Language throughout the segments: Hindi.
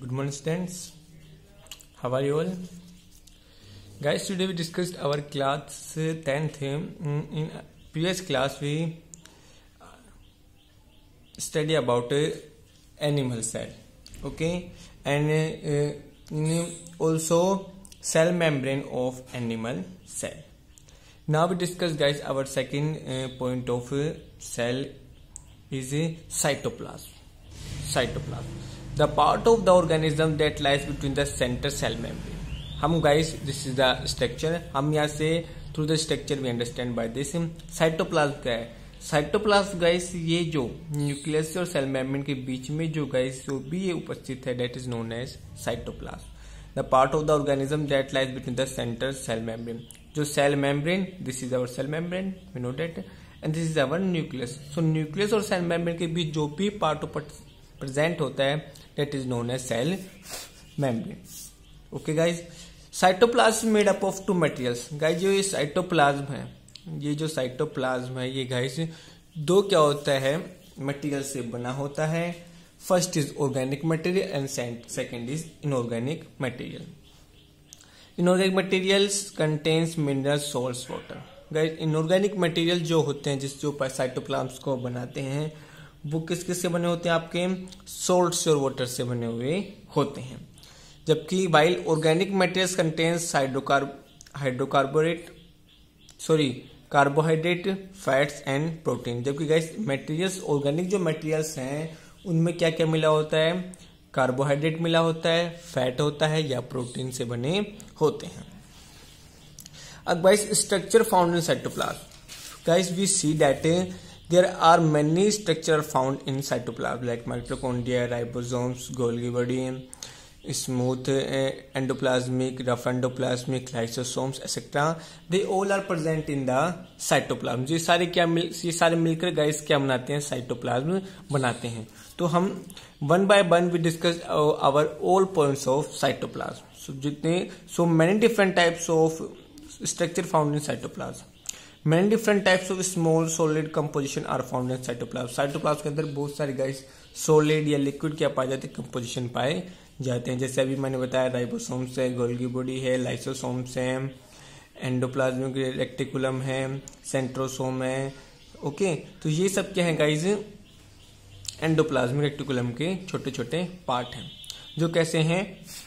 Good morning, students. How are you all? Guys, today we discussed our class 10th. In previous class, we study about animal cell. Okay, and also cell membrane of animal cell. Now we discuss, guys, our second point of cell is cytoplasm. Cytoplasm, the part of the organism that lies between the center cell membrane. हम guys, this is the structure. हम यहाँ से through the structure we understand by this. Cytoplasm क्या है? साइटोप्लाज्म गाइस ये जो न्यूक्लियस और सेल मेम्ब्रेन के बीच में जो गाइस जो भी ये उपस्थित है, that is known as cytoplasm. The part of the organism that lies between the center cell membrane. जो cell membrane, this is our cell membrane, we know that, and this is our nucleus. So nucleus और cell membrane के बीच जो भी part प्रेजेंट होता है, that is known as cell membrane. Okay guys, cytoplasm made up of two materials. Guys जो ये साइटोप्लाज्म है, ये जो साइटोप्लाज्म है, ये गाइस दो क्या होता है, मटेरियल से बना होता है. First is organic material and second is inorganic material. Inorganic materials contains minerals, salts, water. Guys inorganic material जो होते हैं, जिस जो साइटोप्लाज्म को बनाते हैं, वो किस किस से बने होते हैं? आपके सॉल्ट और वाटर से बने हुए होते हैं. जबकि while organic materials contains carbohydrate, fats and protein. जबकि गाइस मटेरियल्स, ऑर्गेनिक जो मटेरियल्स हैं, उनमें क्या क्या मिला होता है? कार्बोहाइड्रेट मिला होता है, फैट होता है या प्रोटीन से बने होते हैं. अब guys structure found in cytoplasm. Guys we see that there are many structures found in cytoplasm like mitochondria, ribosomes, Golgi body, smooth endoplasmic, rough endoplasmic, lysosomes, etc. They all are present in the cytoplasm. ये सारे मिलकर गाइस क्या बनाते हैं? साइटोप्लाज्म बनाते हैं. तो हम one by one we discuss our all points of cytoplasm. So many different types of structure found in cytoplasm. Many different types of small solid composition are found in cytoplasm. Cytoplasm के अंदर बहुत सारे गाइस सॉलिड या लिक्विड क्या पाए जाते हैं? कंपोजिशन पाए जाते हैं. जैसे अभी मैंने बताया, राइबोसोम्स है, गोल्गी बॉडी है, लाइसोसोम्स है, एंडोप्लाज्मिक रेटिकुलम है, सेंट्रोसोम है. ओके, तो ये सब क्या है गाइस? एंडोप्लाज्मिक रेटिकुलम के छोटे छोटे पार्ट हैं जो कैसे हैं?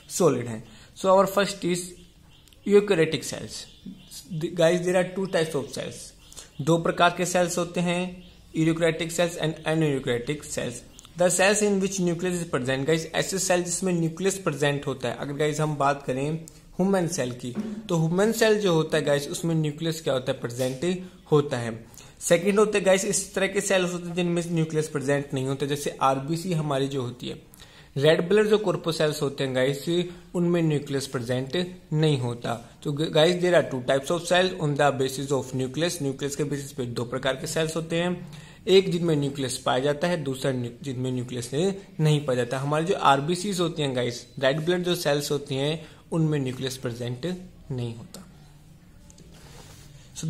सॉलिड हैं. So our first is eukaryotic cells. Guys there are two types of cells. दो प्रकार के सेल्स होते हैं, eukaryotic cells and uneukaryotic cells. The cells in which nucleus is present. Guys ऐसे सेल जिसमें न्यूक्लियस प्रेजेंट होता है. अगर गाइस हम बात करें ह्यूमन सेल की, तो ह्यूमन सेल जो होता है गाइस, उसमें न्यूक्लियस क्या होता है? प्रेजेंट होता है. सेकेंड होते हैं गाइस इस तरह के सेल्स होते हैं जिनमें न्यूक्लियस प्रेजेंट नहीं होता. जैसे आरबीसी हमारी जो होती है, रेड ब्लड जो कॉर्पोसेल्स होते हैं गाइस, उनमें न्यूक्लियस प्रेजेंट नहीं होता. तो guys there are two types of cell on the basis of nucleus. Nucleus के बेसिस पे दो प्रकार के सेल्स होते हैं, एक जिनमें न्यूक्लियस पाया जाता है, दूसरा जिनमें न्यूक्लियस नहीं पाया जाता. हमारी जो आरबीसीज होती हैं गाइस, रेड ब्लड जो सेल्स होती हैं, उनमें न्यूक्लियस प्रेजेंट नहीं होता. So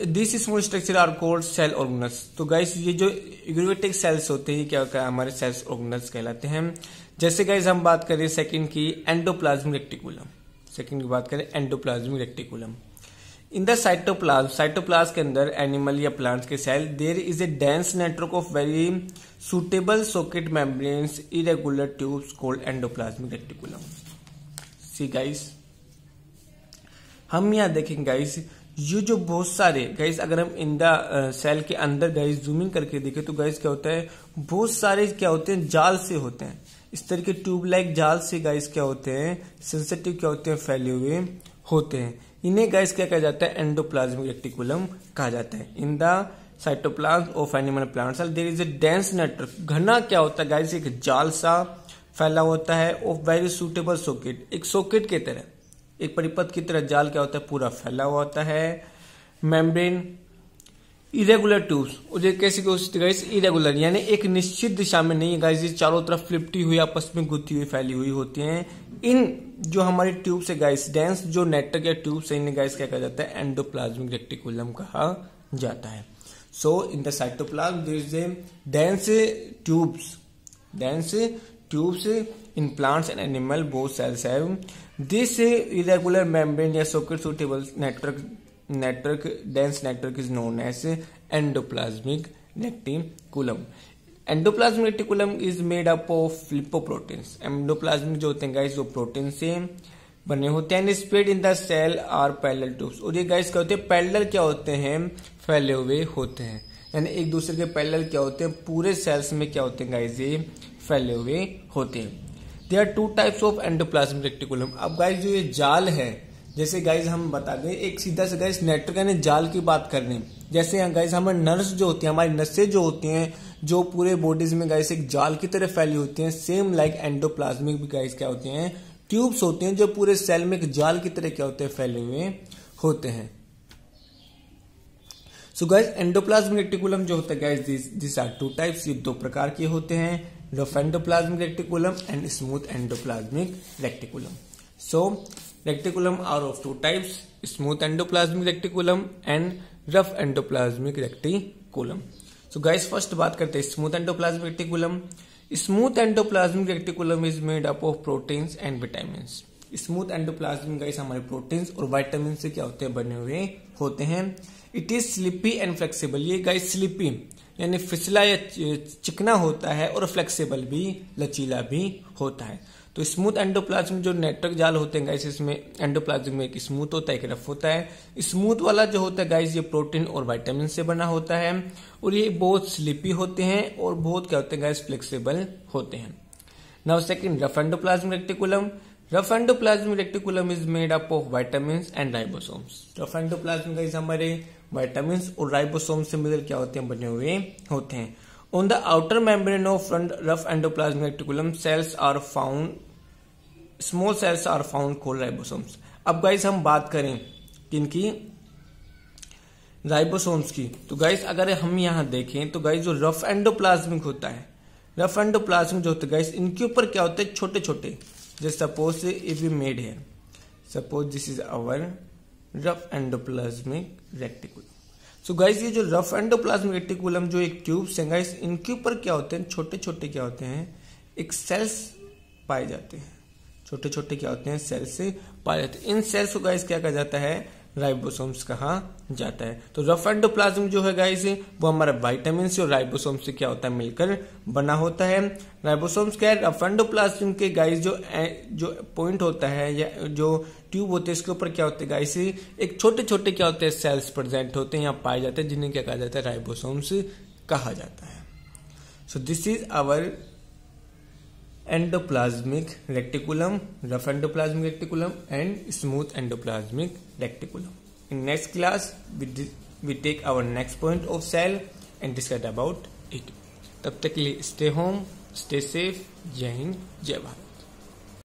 these small structure are called cell organelles. तो गाइस ये जो यूकैरियोटिक सेल्स होते हैं, क्या होता है? हमारे सेल्स ऑर्गेनल्स कहलाते हैं. जैसे गाइस हम बात करें सेकंड की, एंडोप्लाज्मिक रेटिकुलम. सेकंड की बात करें endoplasmic reticulum. In the cytoplasm के अंदर एनिमल या प्लांट्स के cell, there is a dense network of very suitable socket membranes, irregular tubes called endoplasmic reticulum. See guys, हम यहाँ देखेंगे गाइस, ये जो बहुत सारे गाइस, अगर हम इन द सेल के अंदर गाइस जूमिंग करके देखें, तो गाइस क्या होता है? बहुत सारे क्या होते हैं? जाल से होते हैं. इस तरह के ट्यूब लाइक जाल से गाइस क्या होते हैं? सेंसिटिव क्या होते हैं? फैले हुए होते हैं. इन्हें गाइस क्या कहा जाता है? एंडोप्लाज्मिक रेटिकुलम कहा जाता है. In the cytoplasm of animal plant cell there is a dense network. घना क्या होता है गाइस? एक जाल सा फैला होता है, ऑफ वेरी सुटेबल सॉकेट. एक सॉकेट की तरह, एक परिपथ की तरह जाल क्या होता है? पूरा फैला हुआ होता है. Membrane, irregular tubes. और ये कैसी गाइस? इरेगुलर, यानी एक निश्चित दिशा में नहीं है गाइस, ये चारों तरफ लिपटी हुई, आपस में गुथी हुई, फैली हुई होती हैं. इन जो हमारी ट्यूब्स है गाइस, डेंस जो नेटवर्क या ट्यूब्स है, इन्हें गाइस क्या कहा जाता है? एंडोप्लाज्मिक रेटिकुलम कहा जाता है. So in the cytoplasm there is a dense tubes. In plants and animal, both cells have this irregular membrane या socket suitable network dense network is known as endoplasmic reticulum. Endoplasmic reticulum is made up of lipoproteins. Endoplasmic जो होते हैं गाइस वो प्रोटीन से बने होते हैं. Spread in the cell are parallel tubes. और ये गाइस क्या होते हैं, पैरेलल क्या होते हैं, फैले हुए होते हैं. यानी एक दूसरे के पैरेलल क्या होते हैं, पूरे सेल्स में क्या होते हैं गाइस, ये फैले हुए होते हैं. There are 2 types of endoplasmic reticulum. अब गाइस जो ये जाल है, जैसे गाइस हम बता दें एक सीधा से गाइस नेटवर्क यानी जाल की बात कर रहे हैं. जैसे यहाँ गाइस हमारे नर्व्स जो होती हैं, हमारी नसें जो होती हैं, जो पूरे बॉडीज में गाइस एक जाल की तरह फैली होती हैं. सेम लाइक एंडोप्लाज्मिक भी गाइस क्या होते हैं, ट्यूब्स होते हैं जो पूरे सेल में एक जाल की तरह क्या होते हैं, फैले हुए होते हैं. सो गाइस एंडोप्लाज्मिक रेटिकुलम जो होता है गाइस दिस आर 2 टाइप्स. ये 2 प्रकार के होते हैं, rough endoplasmic reticulum and smooth endoplasmic reticulum. So reticulum are of 2 types, smooth endoplasmic reticulum and rough endoplasmic reticulum. So guys first बात करते हैं smooth endoplasmic reticulum. Smooth endoplasmic reticulum is made up of proteins and vitamins. Smooth endoplasmic guys हमारे प्रोटीन्स और विटामिन से क्या होते हैं, बने हुए होते हैं. It is slippy and flexible. ये गाइस स्लिपी यानी फिसला या चिकना होता है और फ्लेक्सिबल भी, लचीला भी होता है. तो स्मूथ एंडोप्लाज्म जो नेटवर्क जाल होते हैं गाइस, इसमें एंडोप्लाज्म में एक स्मूथ होता है, एक रफ होता है. स्मूथ वाला जो होता है गाइस ये प्रोटीन और विटामिन से बना होता है और ये बहुत स्लिपी होते हैं और बहुत क्या होते हैं गाइस, फ्लेक्सिबल होते हैं. Now second rough endoplasmic reticulum. Rough endoplasmic reticulum is made up of vitamins and ribosomes. Rough endoplasm guys हमारे विटामिन्स और राइबोसोम से मिलकर क्या होते हैं, बने हुए होते हैं. On the outer membrane of rough endoplasmic reticulum, small cells are found called ribosomes. अब गाइस हम बात करें किनकी, राइबोसोम्स की. तो गाइस अगर हम यहाँ देखें तो गाइस जो रफ एंडोप्लाज्मिक होता है, रफ एंडोप्लाज्मिक जो होता है गाइस, इनके ऊपर क्या होते हैं, छोटे छोटे. जैसे सपोज इफ वी मेड है, suppose this is our rough endoplasmic reticulum. So guys ये जो रफ एंडोप्लाज्मिक रेटिकुलम जो एक ट्यूब्स हैं गाइस, इनके ऊपर क्या होते हैं, छोटे छोटे क्या होते हैं, एक सेल्स पाए जाते हैं. छोटे छोटे क्या होते हैं, सेल्स से पाए जाते हैं. इन सेल्स को गाइस क्या कहा जाता है, राइबोसोम्स कहा जाता है. तो रफ एंडोप्लाज्म जो है गाइस वो हमारा विटामिन से और राइबोसोम से क्या होता है, मिलकर बना होता है. राइबोसोम्स क्या है, रफ एंडोप्लाज्म के गाइस जो पॉइंट होता है या जो ट्यूब होते हैं, इसके ऊपर क्या होते हैं गाइस, एक छोटे छोटे क्या होते हैं, सेल्स प्रेजेंट होते हैं, यहाँ पाए जाते हैं, जिन्हें क्या कहा जाता है, राइबोसोम्स कहा जाता है. So this is our endoplasmic reticulum, rough endoplasmic reticulum and smooth endoplasmic reticulum. In next class we take our next point of cell and discuss about it. तब तक के लिए stay home, stay safe. जय हिंद, जय भारत.